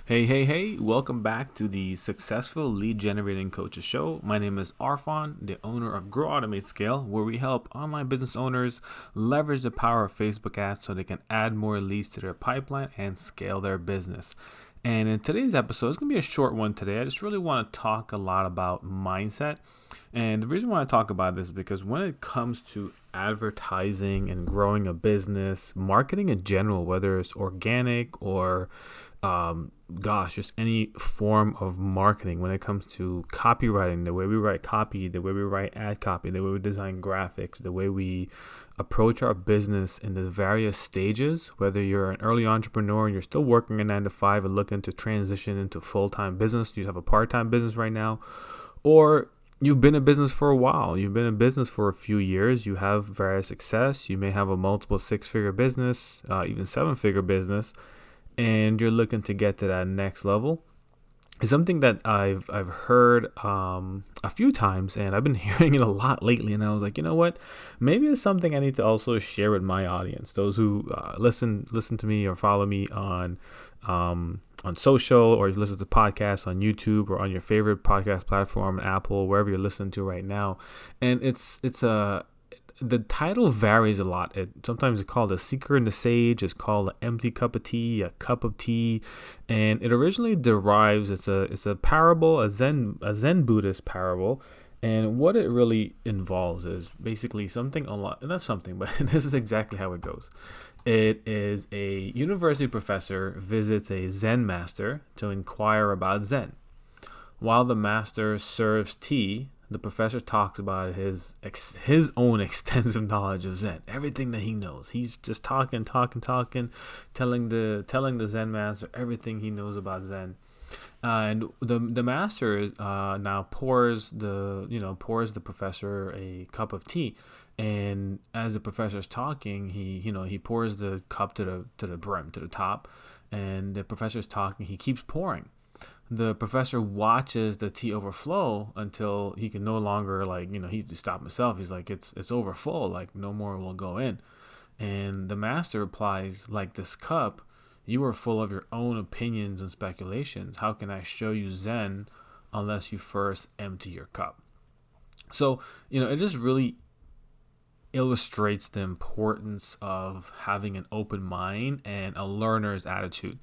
Hey, welcome back to the Successful Lead Generating Coaches Show. My name is Arfan, the owner of Grow Automate Scale, where we help online business owners leverage the power of Facebook ads so they can add more leads to their pipeline and scale their business. And in today's episode, it's going to be a short one today. I just really want to talk a lot about mindset. And the reason why I talk about this is because when it comes to advertising and growing a business, marketing in general, whether it's organic or just any form of marketing, when it comes to copywriting, the way we write copy, the way we write ad copy, the way we design graphics, the way we approach our business in the various stages, whether you're an early entrepreneur and you're still working a 9 to 5 and looking to transition into full-time business, you have a part-time business right now, or you've been in business for a while, you've been in business for a few years, you have various success, you may have a multiple 6-figure business, even 7-figure business, and you're looking to get to that next level. It's something that I've heard a few times, and I've been hearing it a lot lately. And I was like, you know what? Maybe it's something I need to also share with my audience, those who listen to me or follow me on social, or listen to podcasts on YouTube or on your favorite podcast platform, Apple, wherever you're listening to right now. And the title varies a lot. Sometimes it's called A Seeker and the Sage. It's called An Empty Cup of Tea, A Cup of Tea. And it originally derives, it's a parable, a Zen Buddhist parable. And what it really involves is basically not something, but this is exactly how it goes. It is a university professor visits a Zen master to inquire about Zen. While the master serves tea, the professor talks about his own extensive knowledge of Zen, everything that he knows. He's just talking, telling the Zen master everything he knows about Zen. And the master now pours the professor a cup of tea, and as the professor's talking, he pours the cup to the brim, to the top, and the professor's talking. He keeps pouring. The professor watches the tea overflow until he can no longer, he just stop himself. He's like, it's overfull, like no more will go in. And the master replies, like this cup, you are full of your own opinions and speculations. How can I show you Zen unless you first empty your cup? So, it just really illustrates the importance of having an open mind and a learner's attitude.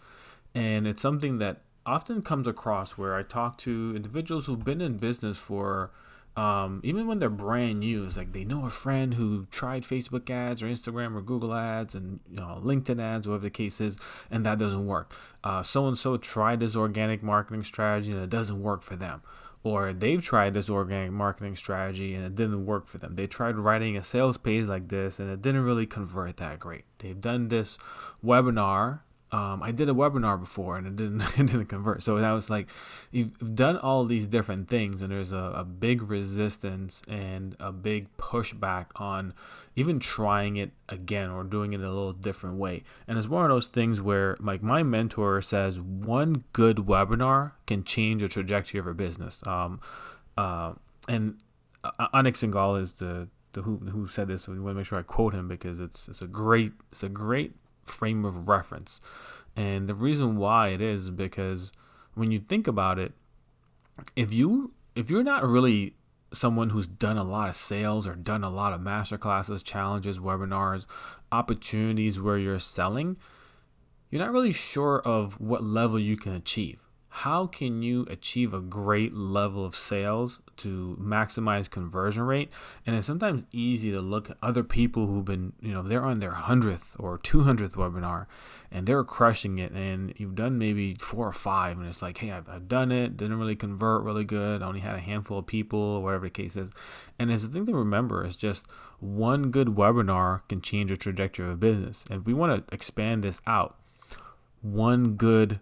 And it's something that often comes across where I talk to individuals who've been in business for, even when they're brand new. It's like they know a friend who tried Facebook ads or Instagram or Google ads and LinkedIn ads, whatever the case is, and that doesn't work. So-and-so tried this organic marketing strategy and it doesn't work for them. Or they've tried this organic marketing strategy and it didn't work for them. They tried writing a sales page like this and it didn't really convert that great. They've done this webinar. I did a webinar before and it didn't convert. So that was like, you've done all these different things and there's a big resistance and a big pushback on even trying it again or doing it a little different way. And it's one of those things where, like, my mentor says one good webinar can change the trajectory of a business. And Onx Andal is the who said this. So we want to make sure I quote him because it's a great frame of reference. And the reason why it is because when you think about it, if you're not really someone who's done a lot of sales or done a lot of masterclasses, challenges, webinars, opportunities where you're selling, you're not really sure of what level you can achieve. How can you achieve a great level of sales to maximize conversion rate? And it's sometimes easy to look at other people who've been, they're on their 100th or 200th webinar and they're crushing it. And you've done maybe 4 or 5 and it's like, hey, I've done it. Didn't really convert really good. I only had a handful of people or whatever the case is. And it's the thing to remember is just one good webinar can change the trajectory of a business. And if we want to expand this out, one good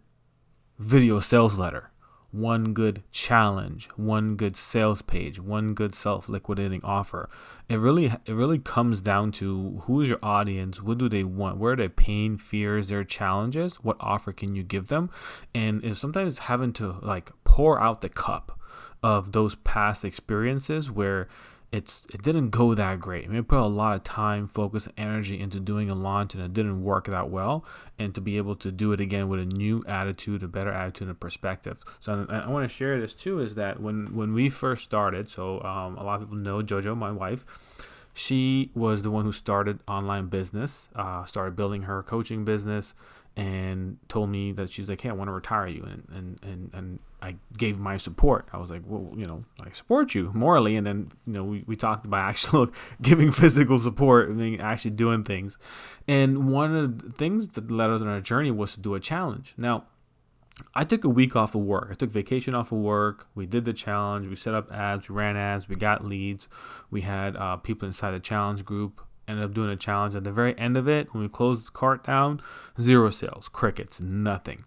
video sales letter, one good challenge, one good sales page, one good self-liquidating offer. It really comes down to who is your audience, what do they want, where are their pain, fears, their challenges, what offer can you give them, and it's sometimes having to pour out the cup of those past experiences where it didn't go that great. I mean, I put a lot of time, focus, energy into doing a launch, and it didn't work that well. And to be able to do it again with a new attitude, a better attitude and perspective. So I want to share this too, is that when we first started, so a lot of people know Jojo, my wife. She was the one who started online business, started building her coaching business, and told me that she's like, hey, I want to retire you. And I gave my support. I was like, well, I support you morally. And then, we talked about actual giving physical support and actually doing things. And one of the things that led us on our journey was to do a challenge. Now, I took a week off of work. I took vacation off of work. We did the challenge. We set up ads. We ran ads. We got leads. We had people inside the challenge group. Ended up doing a challenge. At the very end of it, when we closed the cart down, 0 sales, crickets, nothing.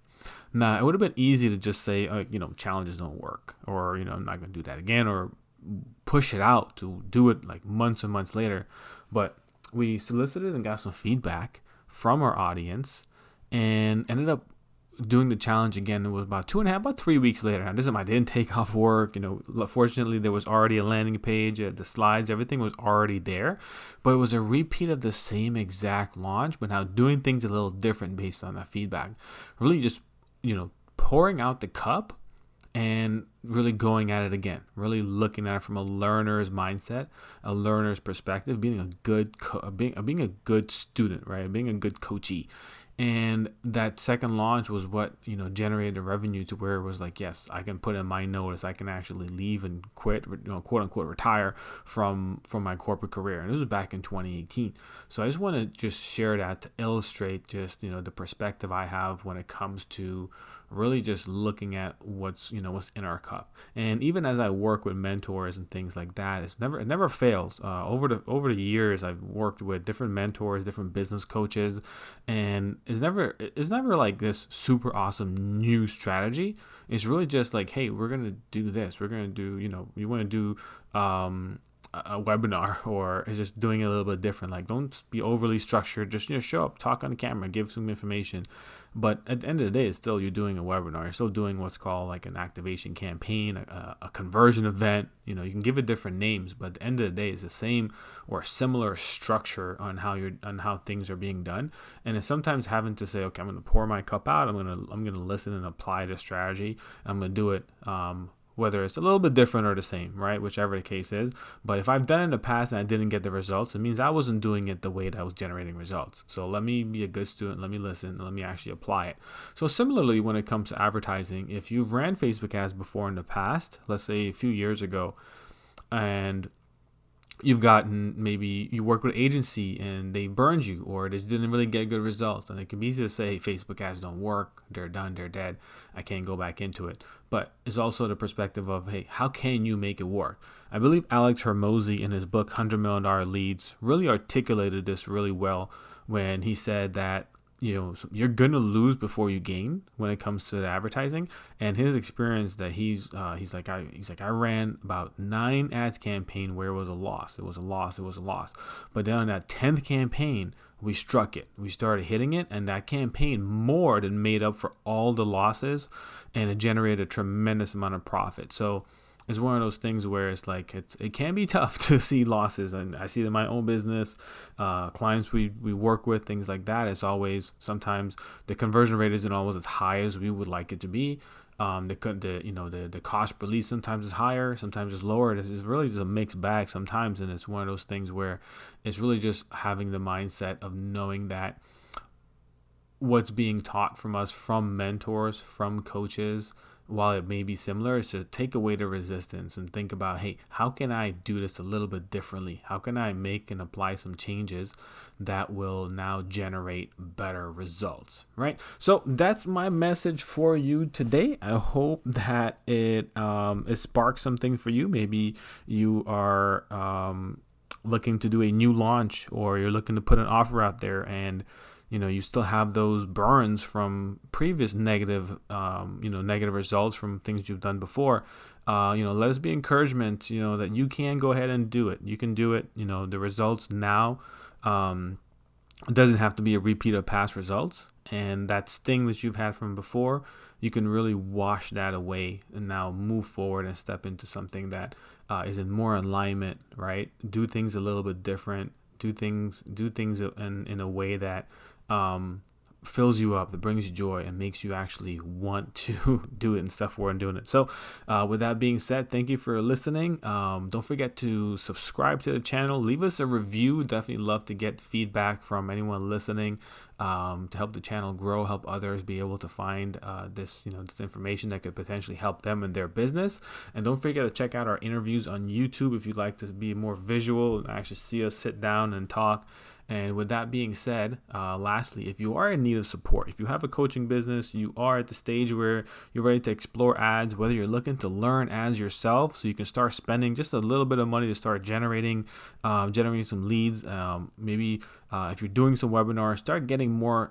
Now, it would have been easy to just say, challenges don't work, or, I'm not going to do that again, or push it out to do it like months and months later. But we solicited and got some feedback from our audience and ended up doing the challenge again. It was about 3 weeks later. Now, I didn't take off work. Fortunately, there was already a landing page, the slides, everything was already there. But it was a repeat of the same exact launch, but now doing things a little different based on that feedback. Really just, pouring out the cup and really going at it again, really looking at it from a learner's mindset, a learner's perspective, being a good being a good student, right? Being a good coachee. And that second launch was what, generated the revenue to where it was like, yes, I can put in my notice. I can actually leave and quit, quote unquote, retire from my corporate career. And this was back in 2018. So I just want to just share that to illustrate just, the perspective I have when it comes to really just looking at what's in our cup. And even as I work with mentors and things like that, it never fails. Over the years, I've worked with different mentors, different business coaches, and it's never like this super awesome new strategy. It's really just like, hey, we're gonna do this. We're gonna do, you want to do a webinar, or is just doing it a little bit different. Like, don't be overly structured. Just show up, talk on the camera, give some information. But at the end of the day, it's still you're doing a webinar. You're still doing what's called like an activation campaign, a conversion event. You can give it different names, but at the end of the day, it's the same or a similar structure on how things are being done. And it's sometimes having to say, okay, I'm going to pour my cup out. I'm gonna listen and apply the strategy. I'm going to do it. Whether it's a little bit different or the same, right? Whichever the case is. But if I've done it in the past and I didn't get the results, it means I wasn't doing it the way that I was generating results. So let me be a good student. Let me listen. Let me actually apply it. So similarly, when it comes to advertising, if you've ran Facebook ads before in the past, let's say a few years ago, and you've gotten, maybe you work with an agency and they burned you, or they didn't really get good results, and it can be easy to say, hey, Facebook ads don't work, they're done, they're dead, I can't go back into it. But it's also the perspective of, hey, how can you make it work? I believe Alex Hormozi in his book $100 Million Leads really articulated this really well when he said that you're gonna lose before you gain when it comes to the advertising. And his experience that he's like I ran about 9 ads campaign where it was a loss. But then on that 10th campaign, we struck it. We started hitting it, and that campaign more than made up for all the losses, and it generated a tremendous amount of profit. So it's one of those things where it's like it can be tough to see losses, and I see it in my own business, clients we work with, things like that. It's always, sometimes the conversion rate isn't always as high as we would like it to be. The cost per lead sometimes is higher, sometimes it's lower. It's really just a mixed bag sometimes, and it's one of those things where it's really just having the mindset of knowing that what's being taught from us, from mentors, from coaches, while it may be similar, is to take away the resistance and think about, hey, how can I do this a little bit differently? How can I make and apply some changes that will now generate better results, right? So that's my message for you today. I hope that it sparks something for you. Maybe you are looking to do a new launch, or you're looking to put an offer out there, and you still have those burns from previous negative results from things you've done before. Let us be encouragement, that you can go ahead and do it. You can do it. The results now, it doesn't have to be a repeat of past results. And that sting that you've had from before, you can really wash that away and now move forward and step into something that is in more alignment, right? Do things a little bit different. Do things in a way that fills you up, that brings you joy, and makes you actually want to do it and step forward and doing it. So with that being said, thank you for listening. Don't forget to subscribe to the channel. Leave us a review. Definitely love to get feedback from anyone listening, to help the channel grow, help others be able to find this information that could potentially help them in their business. And don't forget to check out our interviews on YouTube if you'd like to be more visual and actually see us sit down and talk. And with that being said, lastly, if you are in need of support, if you have a coaching business, you are at the stage where you're ready to explore ads, whether you're looking to learn ads yourself so you can start spending just a little bit of money to start generating some leads, maybe if you're doing some webinars, start getting more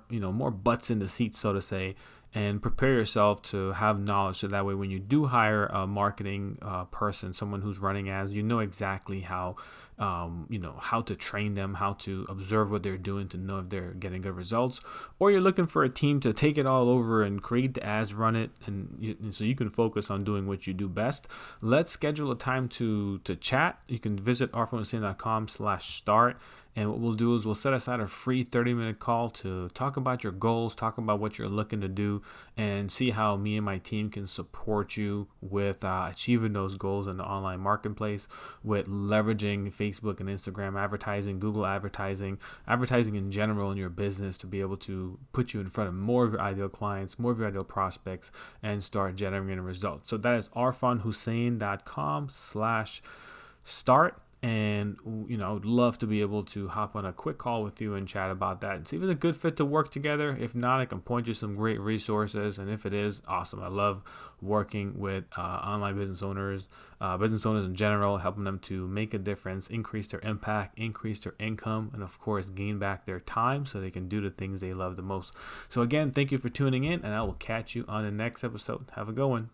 butts in the seats, so to say, and prepare yourself to have knowledge so that way when you do hire a marketing person, someone who's running ads, you know exactly how to train them, how to observe what they're doing to know if they're getting good results. Or you're looking for a team to take it all over and create the ads, run it, and so you can focus on doing what you do best. Let's schedule a time to chat. You can visit arfanhusain.com/start. And what we'll do is we'll set aside a free 30-minute call to talk about your goals, talk about what you're looking to do, and see how me and my team can support you with achieving those goals in the online marketplace, with leveraging Facebook and Instagram advertising, Google advertising in general in your business to be able to put you in front of more of your ideal clients, more of your ideal prospects, and start generating results. So that is arfanhusain.com/start. And, I would love to be able to hop on a quick call with you and chat about that and see if it's a good fit to work together. If not, I can point you some great resources. And if it is, awesome. I love working with online business owners in general, helping them to make a difference, increase their impact, increase their income, and of course, gain back their time so they can do the things they love the most. So again, thank you for tuning in, and I will catch you on the next episode. Have a good one.